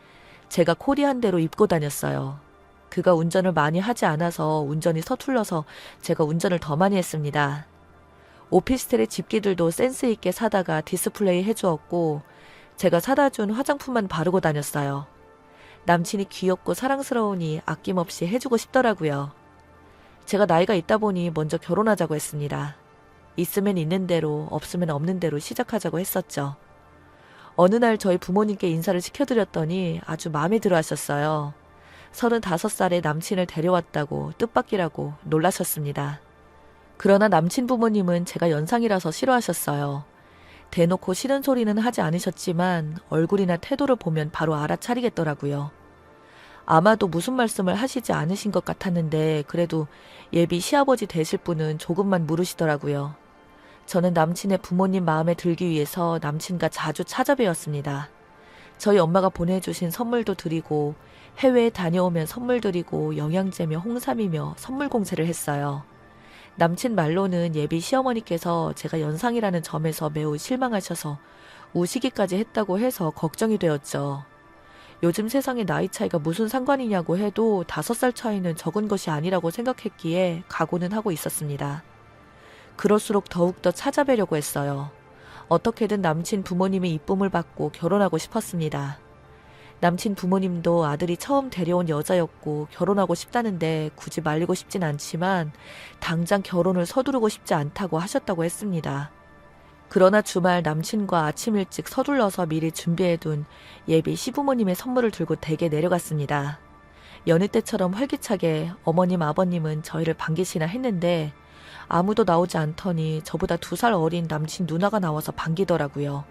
Speaker 2: 제가 코리한 대로 입고 다녔어요. 그가 운전을 많이 하지 않아서 운전이 서툴러서 제가 운전을 더 많이 했습니다. 오피스텔의 집기들도 센스 있게 사다가 디스플레이 해주었고 제가 사다 준 화장품만 바르고 다녔어요. 남친이 귀엽고 사랑스러우니 아낌없이 해주고 싶더라고요. 제가 나이가 있다 보니 먼저 결혼하자고 했습니다. 있으면 있는 대로 없으면 없는 대로 시작하자고 했었죠. 어느 날 저희 부모님께 인사를 시켜드렸더니 아주 마음에 들어 하셨어요. 35살에 남친을 데려왔다고 뜻밖이라고 놀라셨습니다. 그러나 남친 부모님은 제가 연상이라서 싫어하셨어요. 대놓고 싫은 소리는 하지 않으셨지만 얼굴이나 태도를 보면 바로 알아차리겠더라고요. 아마도 무슨 말씀을 하시지 않으신 것 같았는데 그래도 예비 시아버지 되실 분은 조금만 물으시더라고요. 저는 남친의 부모님 마음에 들기 위해서 남친과 자주 찾아뵈었습니다. 저희 엄마가 보내주신 선물도 드리고 해외에 다녀오면 선물 드리고 영양제며 홍삼이며 선물 공세를 했어요. 남친 말로는 예비 시어머니께서 제가 연상이라는 점에서 매우 실망하셔서 우시기까지 했다고 해서 걱정이 되었죠. 요즘 세상에 나이 차이가 무슨 상관이냐고 해도 5살 차이는 적은 것이 아니라고 생각했기에 각오는 하고 있었습니다. 그럴수록 더욱더 찾아뵈려고 했어요. 어떻게든 남친 부모님의 이쁨을 받고 결혼하고 싶었습니다. 남친 부모님도 아들이 처음 데려온 여자였고 결혼하고 싶다는데 굳이 말리고 싶진 않지만 당장 결혼을 서두르고 싶지 않다고 하셨다고 했습니다. 그러나 주말 남친과 아침 일찍 서둘러서 미리 준비해둔 예비 시부모님의 선물을 들고 댁에 내려갔습니다. 여느 때처럼 활기차게 어머님 아버님은 저희를 반기시나 했는데 아무도 나오지 않더니 저보다 2살 어린 남친 누나가 나와서 반기더라고요.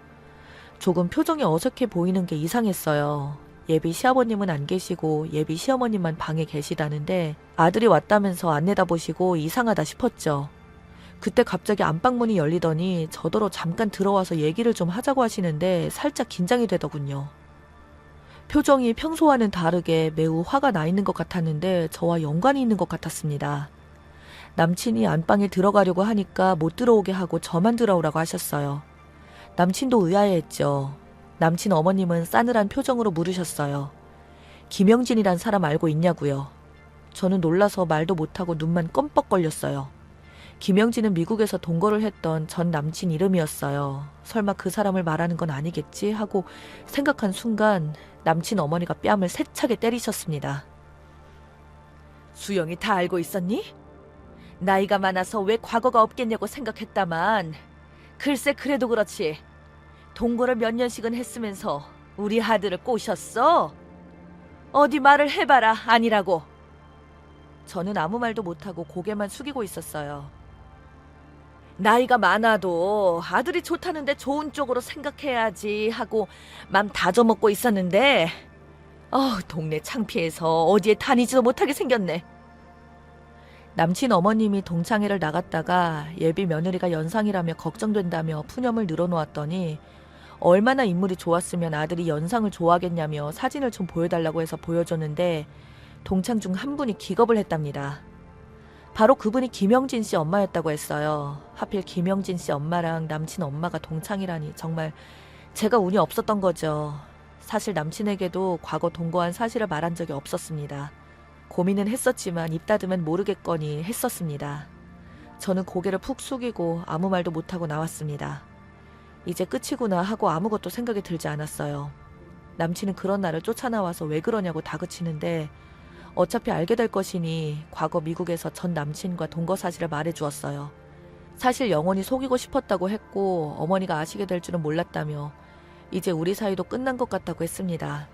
Speaker 2: 조금 표정이 어색해 보이는 게 이상했어요. 예비 시아버님은 안 계시고 예비 시어머님만 방에 계시다는데 아들이 왔다면서 안 내다보시고 이상하다 싶었죠. 그때 갑자기 안방문이 열리더니 저더러 잠깐 들어와서 얘기를 좀 하자고 하시는데 살짝 긴장이 되더군요. 표정이 평소와는 다르게 매우 화가 나 있는 것 같았는데 저와 연관이 있는 것 같았습니다. 남친이 안방에 들어가려고 하니까 못 들어오게 하고 저만 들어오라고 하셨어요. 남친도 의아해했죠. 남친 어머님은 싸늘한 표정으로 물으셨어요. 김영진이란 사람 알고 있냐고요. 저는 놀라서 말도 못하고 눈만 껌뻑거렸어요. 김영진은 미국에서 동거를 했던 전 남친 이름이었어요. 설마 그 사람을 말하는 건 아니겠지 하고 생각한 순간 남친 어머니가 뺨을 세차게 때리셨습니다. 수영이 다 알고 있었니? 나이가 많아서 왜 과거가 없겠냐고 생각했다만 글쎄 그래도 그렇지. 동거를 몇 년씩은 했으면서 우리 아들을 꼬셨어? 어디 말을 해봐라 아니라고. 저는 아무 말도 못하고 고개만 숙이고 있었어요. 나이가 많아도 아들이 좋다는데 좋은 쪽으로 생각해야지 하고 맘 다져먹고 있었는데 동네 창피해서 어디에 다니지도 못하게 생겼네. 남친 어머님이 동창회를 나갔다가 예비 며느리가 연상이라며 걱정된다며 푸념을 늘어놓았더니 얼마나 인물이 좋았으면 아들이 연상을 좋아하겠냐며 사진을 좀 보여달라고 해서 보여줬는데 동창 중 한 분이 기겁을 했답니다. 바로 그분이 김영진 씨 엄마였다고 했어요. 하필 김영진 씨 엄마랑 남친 엄마가 동창이라니 정말 제가 운이 없었던 거죠. 사실 남친에게도 과거 동거한 사실을 말한 적이 없었습니다. 고민은 했었지만 입 닫으면 모르겠거니 했었습니다. 저는 고개를 푹 숙이고 아무 말도 못하고 나왔습니다. 이제 끝이구나 하고 아무것도 생각이 들지 않았어요. 남친은 그런 나를 쫓아나와서 왜 그러냐고 다그치는데 어차피 알게 될 것이니 과거 미국에서 전 남친과 동거 사실을 말해주었어요. 사실 영원히 속이고 싶었다고 했고 어머니가 아시게 될 줄은 몰랐다며 이제 우리 사이도 끝난 것 같다고 했습니다.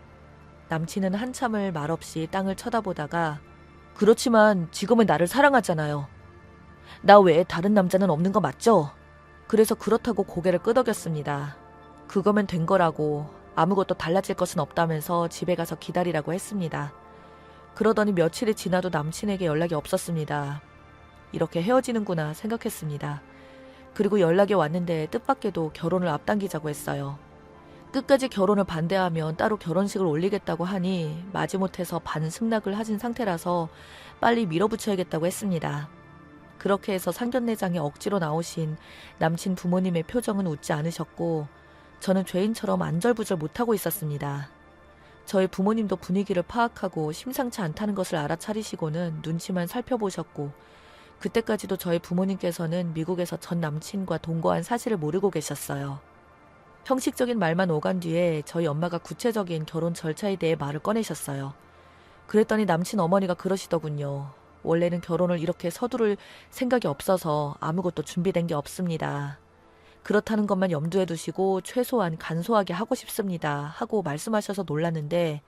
Speaker 2: 남친은 한참을 말없이 땅을 쳐다보다가 그렇지만 지금은 나를 사랑하잖아요. 나 외에 다른 남자는 없는 거 맞죠? 그래서 그렇다고 고개를 끄덕였습니다. 그거면 된 거라고 아무것도 달라질 것은 없다면서 집에 가서 기다리라고 했습니다. 그러더니 며칠이 지나도 남친에게 연락이 없었습니다. 이렇게 헤어지는구나 생각했습니다. 그리고 연락이 왔는데 뜻밖에도 결혼을 앞당기자고 했어요. 끝까지 결혼을 반대하면 따로 결혼식을 올리겠다고 하니 마지못해서 반승낙을 하신 상태라서 빨리 밀어붙여야겠다고 했습니다. 그렇게 해서 상견례장에 억지로 나오신 남친 부모님의 표정은 웃지 않으셨고 저는 죄인처럼 안절부절 못하고 있었습니다. 저희 부모님도 분위기를 파악하고 심상치 않다는 것을 알아차리시고는 눈치만 살펴보셨고 그때까지도 저희 부모님께서는 미국에서 전 남친과 동거한 사실을 모르고 계셨어요. 형식적인 말만 오간 뒤에 저희 엄마가 구체적인 결혼 절차에 대해 말을 꺼내셨어요. 그랬더니 남친 어머니가 그러시더군요. 원래는 결혼을 이렇게 서두를 생각이 없어서 아무것도 준비된 게 없습니다. 그렇다는 것만 염두에 두시고 최소한 간소하게 하고 싶습니다. 하고 말씀하셔서 놀랐는데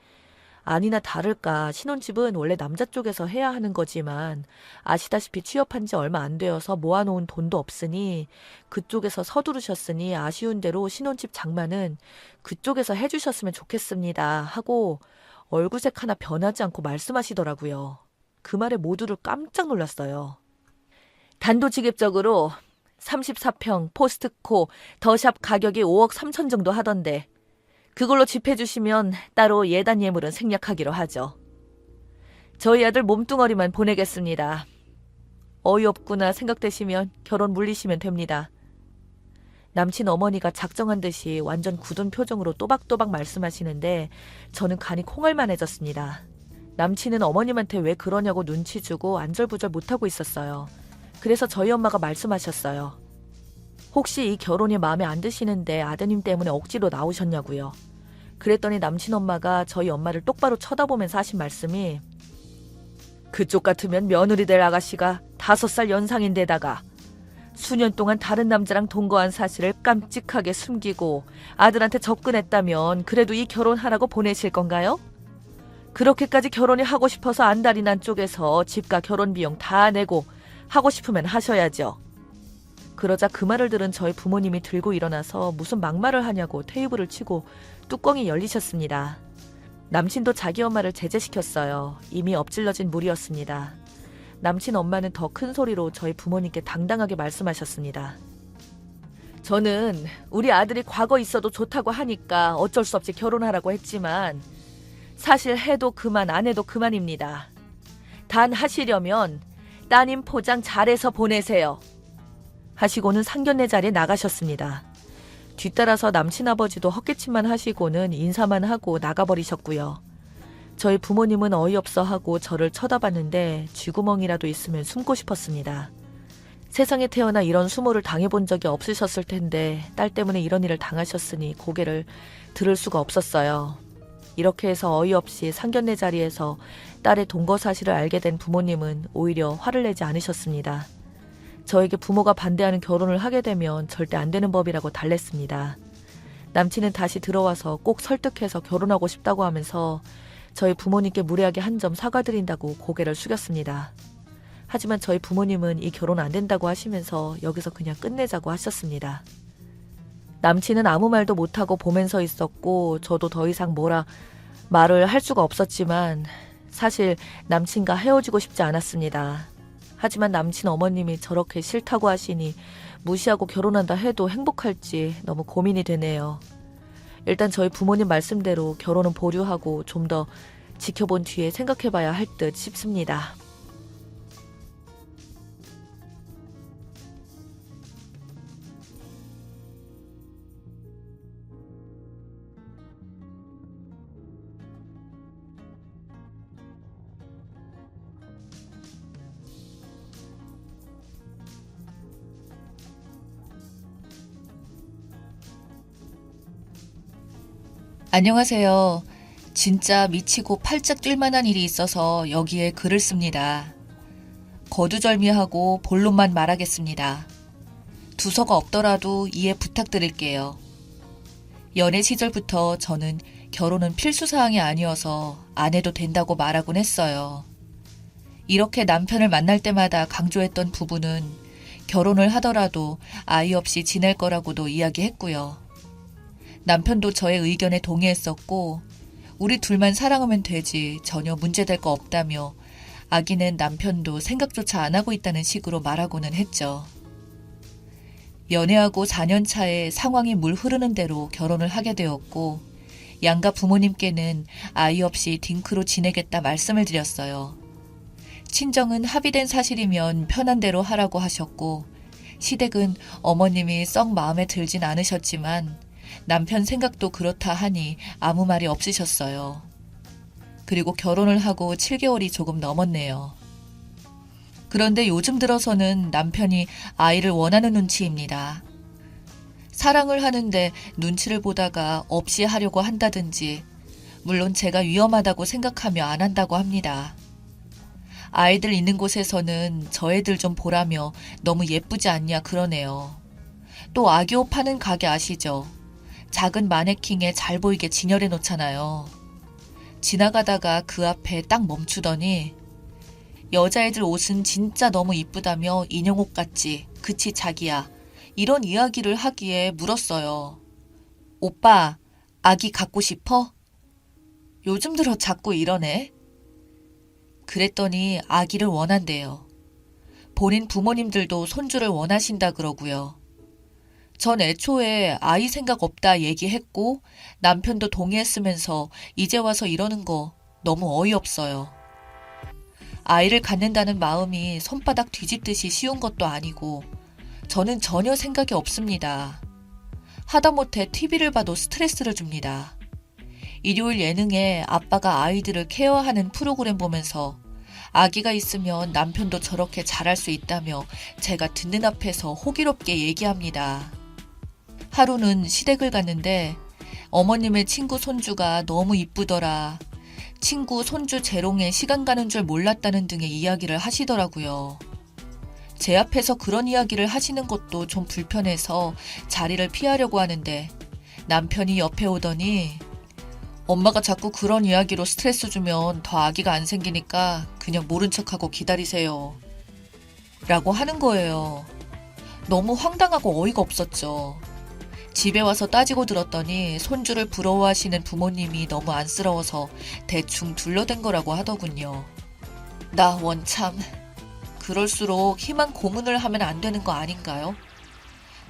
Speaker 2: 아니나 다를까 신혼집은 원래 남자 쪽에서 해야 하는 거지만 아시다시피 취업한 지 얼마 안 되어서 모아놓은 돈도 없으니 그쪽에서 서두르셨으니 아쉬운 대로 신혼집 장만은 그쪽에서 해주셨으면 좋겠습니다. 하고 얼굴색 하나 변하지 않고 말씀하시더라고요. 그 말에 모두를 깜짝 놀랐어요. 단도직입적으로 34평 포스트코 더샵 가격이 5억 3천 정도 하던데 그걸로 집 해주시면 따로 예단 예물은 생략하기로 하죠. 저희 아들 몸뚱어리만 보내겠습니다. 어이없구나 생각되시면 결혼 물리시면 됩니다. 남친 어머니가 작정한 듯이 완전 굳은 표정으로 또박또박 말씀하시는데 저는 간이 콩알만해졌습니다. 남친은 어머님한테 왜 그러냐고 눈치 주고 안절부절 못하고 있었어요. 그래서 저희 엄마가 말씀하셨어요. 혹시 이 결혼이 마음에 안 드시는데 아드님 때문에 억지로 나오셨냐고요. 그랬더니 남친 엄마가 저희 엄마를 똑바로 쳐다보면서 하신 말씀이 그쪽 같으면 며느리 될 아가씨가 5살 연상인데다가 수년 동안 다른 남자랑 동거한 사실을 깜찍하게 숨기고 아들한테 접근했다면 그래도 이 결혼하라고 보내실 건가요? 그렇게까지 결혼이 하고 싶어서 안달이 난 쪽에서 집과 결혼 비용 다 내고 하고 싶으면 하셔야죠. 그러자 그 말을 들은 저희 부모님이 들고 일어나서 무슨 막말을 하냐고 테이블을 치고 뚜껑이 열리셨습니다. 남친도 자기 엄마를 제재시켰어요. 이미 엎질러진 물이었습니다. 남친 엄마는 더 큰 소리로 저희 부모님께 당당하게 말씀하셨습니다. 저는 우리 아들이 과거 있어도 좋다고 하니까 어쩔 수 없이 결혼하라고 했지만 사실 해도 그만 안 해도 그만입니다. 단 하시려면 따님 포장 잘해서 보내세요. 하시고는 상견례 자리에 나가셨습니다. 뒤따라서 남친 아버지도 헛기침만 하시고는 인사만 하고 나가버리셨고요. 저희 부모님은 어이없어 하고 저를 쳐다봤는데 쥐구멍이라도 있으면 숨고 싶었습니다. 세상에 태어나 이런 수모를 당해본 적이 없으셨을 텐데 딸 때문에 이런 일을 당하셨으니 고개를 들을 수가 없었어요. 이렇게 해서 어이없이 상견례 자리에서 딸의 동거 사실을 알게 된 부모님은 오히려 화를 내지 않으셨습니다. 저에게 부모가 반대하는 결혼을 하게 되면 절대 안 되는 법이라고 달랬습니다. 남친은 다시 들어와서 꼭 설득해서 결혼하고 싶다고 하면서 저희 부모님께 무례하게 한 점 사과드린다고 고개를 숙였습니다. 하지만 저희 부모님은 이 결혼 안 된다고 하시면서 여기서 그냥 끝내자고 하셨습니다. 남친은 아무 말도 못하고 보면서 있었고 저도 더 이상 뭐라 말을 할 수가 없었지만 사실 남친과 헤어지고 싶지 않았습니다. 하지만 남친 어머님이 저렇게 싫다고 하시니 무시하고 결혼한다 해도 행복할지 너무 고민이 되네요. 일단 저희 부모님 말씀대로 결혼은 보류하고 좀 더 지켜본 뒤에 생각해봐야 할 듯 싶습니다.
Speaker 3: 안녕하세요. 진짜 미치고 팔짝 뛸 만한 일이 있어서 여기에 글을 씁니다. 거두절미하고 본론만 말하겠습니다. 두서가 없더라도 이해 부탁드릴게요. 연애 시절부터 저는 결혼은 필수사항이 아니어서 안 해도 된다고 말하곤 했어요. 이렇게 남편을 만날 때마다 강조했던 부부는 결혼을 하더라도 아이 없이 지낼 거라고도 이야기했고요. 남편도 저의 의견에 동의했었고 우리 둘만 사랑하면 되지 전혀 문제될 거 없다며 아기는 남편도 생각조차 안 하고 있다는 식으로 말하고는 했죠. 연애하고 4년 차에 상황이 물 흐르는 대로 결혼을 하게 되었고 양가 부모님께는 아이 없이 딩크로 지내겠다 말씀을 드렸어요. 친정은 합의된 사실이면 편한 대로 하라고 하셨고 시댁은 어머님이 썩 마음에 들진 않으셨지만 남편 생각도 그렇다 하니 아무 말이 없으셨어요. 그리고 결혼을 하고 7개월이 조금 넘었네요. 그런데 요즘 들어서는 남편이 아이를 원하는 눈치입니다. 사랑을 하는데 눈치를 보다가 없이 하려고 한다든지, 물론 제가 위험하다고 생각하며 안 한다고 합니다. 아이들 있는 곳에서는 저 애들 좀 보라며 너무 예쁘지 않냐 그러네요. 또 아기 옷 파는 가게 아시죠? 작은 마네킹에 잘 보이게 진열해 놓잖아요. 지나가다가 그 앞에 딱 멈추더니 여자애들 옷은 진짜 너무 이쁘다며 인형옷 같지? 그치 자기야? 이런 이야기를 하기에 물었어요. 오빠, 아기 갖고 싶어? 요즘 들어 자꾸 이러네. 그랬더니 아기를 원한대요. 본인 부모님들도 손주를 원하신다 그러고요. 전 애초에 아이 생각 없다 얘기했고 남편도 동의했으면서 이제 와서 이러는 거 너무 어이없어요. 아이를 갖는다는 마음이 손바닥 뒤집듯이 쉬운 것도 아니고 저는 전혀 생각이 없습니다. 하다못해 TV를 봐도 스트레스를 줍니다. 일요일 예능에 아빠가 아이들을 케어하는 프로그램 보면서 아기가 있으면 남편도 저렇게 잘할 수 있다며 제가 듣는 앞에서 호기롭게 얘기합니다. 하루는 시댁을 갔는데 어머님의 친구 손주가 너무 이쁘더라. 친구 손주 재롱에 시간 가는 줄 몰랐다는 등의 이야기를 하시더라고요. 제 앞에서 그런 이야기를 하시는 것도 좀 불편해서 자리를 피하려고 하는데 남편이 옆에 오더니 엄마가 자꾸 그런 이야기로 스트레스 주면 더 아기가 안 생기니까 그냥 모른 척하고 기다리세요. 라고 하는 거예요. 너무 황당하고 어이가 없었죠. 집에 와서 따지고 들었더니 손주를 부러워하시는 부모님이 너무 안쓰러워서 대충 둘러댄 거라고 하더군요. 나 원참 그럴수록 희망 고문을 하면 안 되는 거 아닌가요?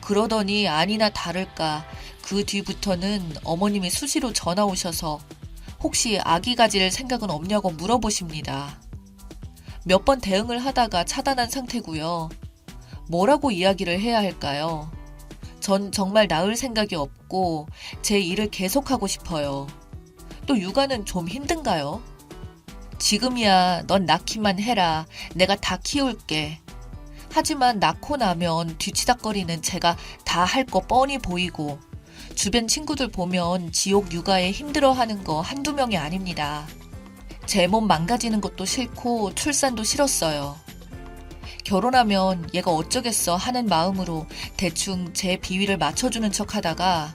Speaker 3: 그러더니 아니나 다를까 그 뒤부터는 어머님이 수시로 전화 오셔서 혹시 아기 가질 생각은 없냐고 물어보십니다. 몇 번 대응을 하다가 차단한 상태고요. 뭐라고 이야기를 해야 할까요? 전 정말 낳을 생각이 없고 제 일을 계속하고 싶어요. 또 육아는 좀 힘든가요? 지금이야 넌 낳기만 해라. 내가 다 키울게. 하지만 낳고 나면 뒤치다꺼리는 제가 다 할 거 뻔히 보이고 주변 친구들 보면 지옥 육아에 힘들어하는 거 한두 명이 아닙니다. 제 몸 망가지는 것도 싫고 출산도 싫었어요. 결혼하면 얘가 어쩌겠어 하는 마음으로 대충 제 비위를 맞춰주는 척 하다가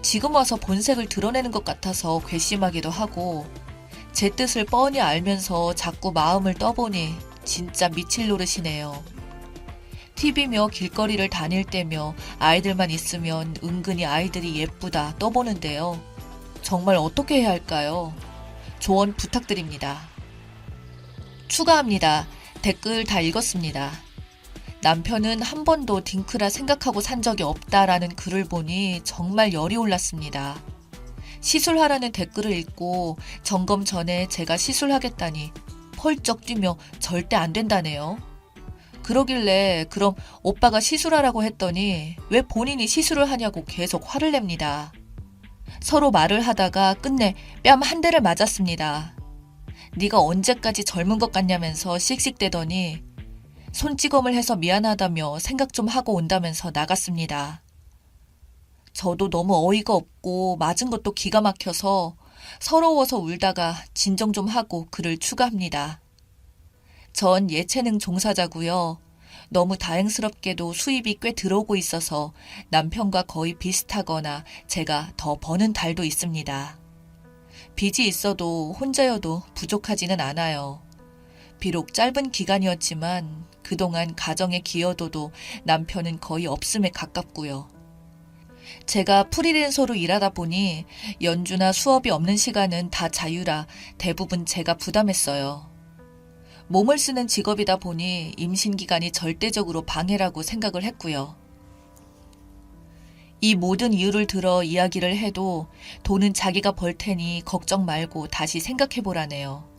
Speaker 3: 지금 와서 본색을 드러내는 것 같아서 괘씸하기도 하고 제 뜻을 뻔히 알면서 자꾸 마음을 떠보니 진짜 미칠 노릇이네요. TV며 길거리를 다닐 때며 아이들만 있으면 은근히 아이들이 예쁘다 떠보는데요. 정말 어떻게 해야 할까요? 조언 부탁드립니다. 추가합니다. 댓글 다 읽었습니다. 남편은 한 번도 딩크라 생각하고 산 적이 없다라는 글을 보니 정말 열이 올랐습니다. 시술하라는 댓글을 읽고 점검 전에 제가 시술하겠다니 펄쩍 뛰며 절대 안 된다네요. 그러길래 그럼 오빠가 시술하라고 했더니 왜 본인이 시술을 하냐고 계속 화를 냅니다. 서로 말을 하다가 끝내 뺨 한 대를 맞았습니다. 네가 언제까지 젊은 것 같냐면서 씩씩대더니 손찌검을 해서 미안하다며 생각 좀 하고 온다면서 나갔습니다. 저도 너무 어이가 없고 맞은 것도 기가 막혀서 서러워서 울다가 진정 좀 하고 글을 추가합니다. 전 예체능 종사자고요. 너무 다행스럽게도 수입이 꽤 들어오고 있어서 남편과 거의 비슷하거나 제가 더 버는 달도 있습니다. 빚이 있어도 혼자여도 부족하지는 않아요. 비록 짧은 기간이었지만 그동안 가정의 기여도도 남편은 거의 없음에 가깝고요. 제가 프리랜서로 일하다 보니 연주나 수업이 없는 시간은 다 자유라 대부분 제가 부담했어요. 몸을 쓰는 직업이다 보니 임신 기간이 절대적으로 방해라고 생각을 했고요. 이 모든 이유를 들어 이야기를 해도 돈은 자기가 벌 테니 걱정 말고 다시 생각해보라네요.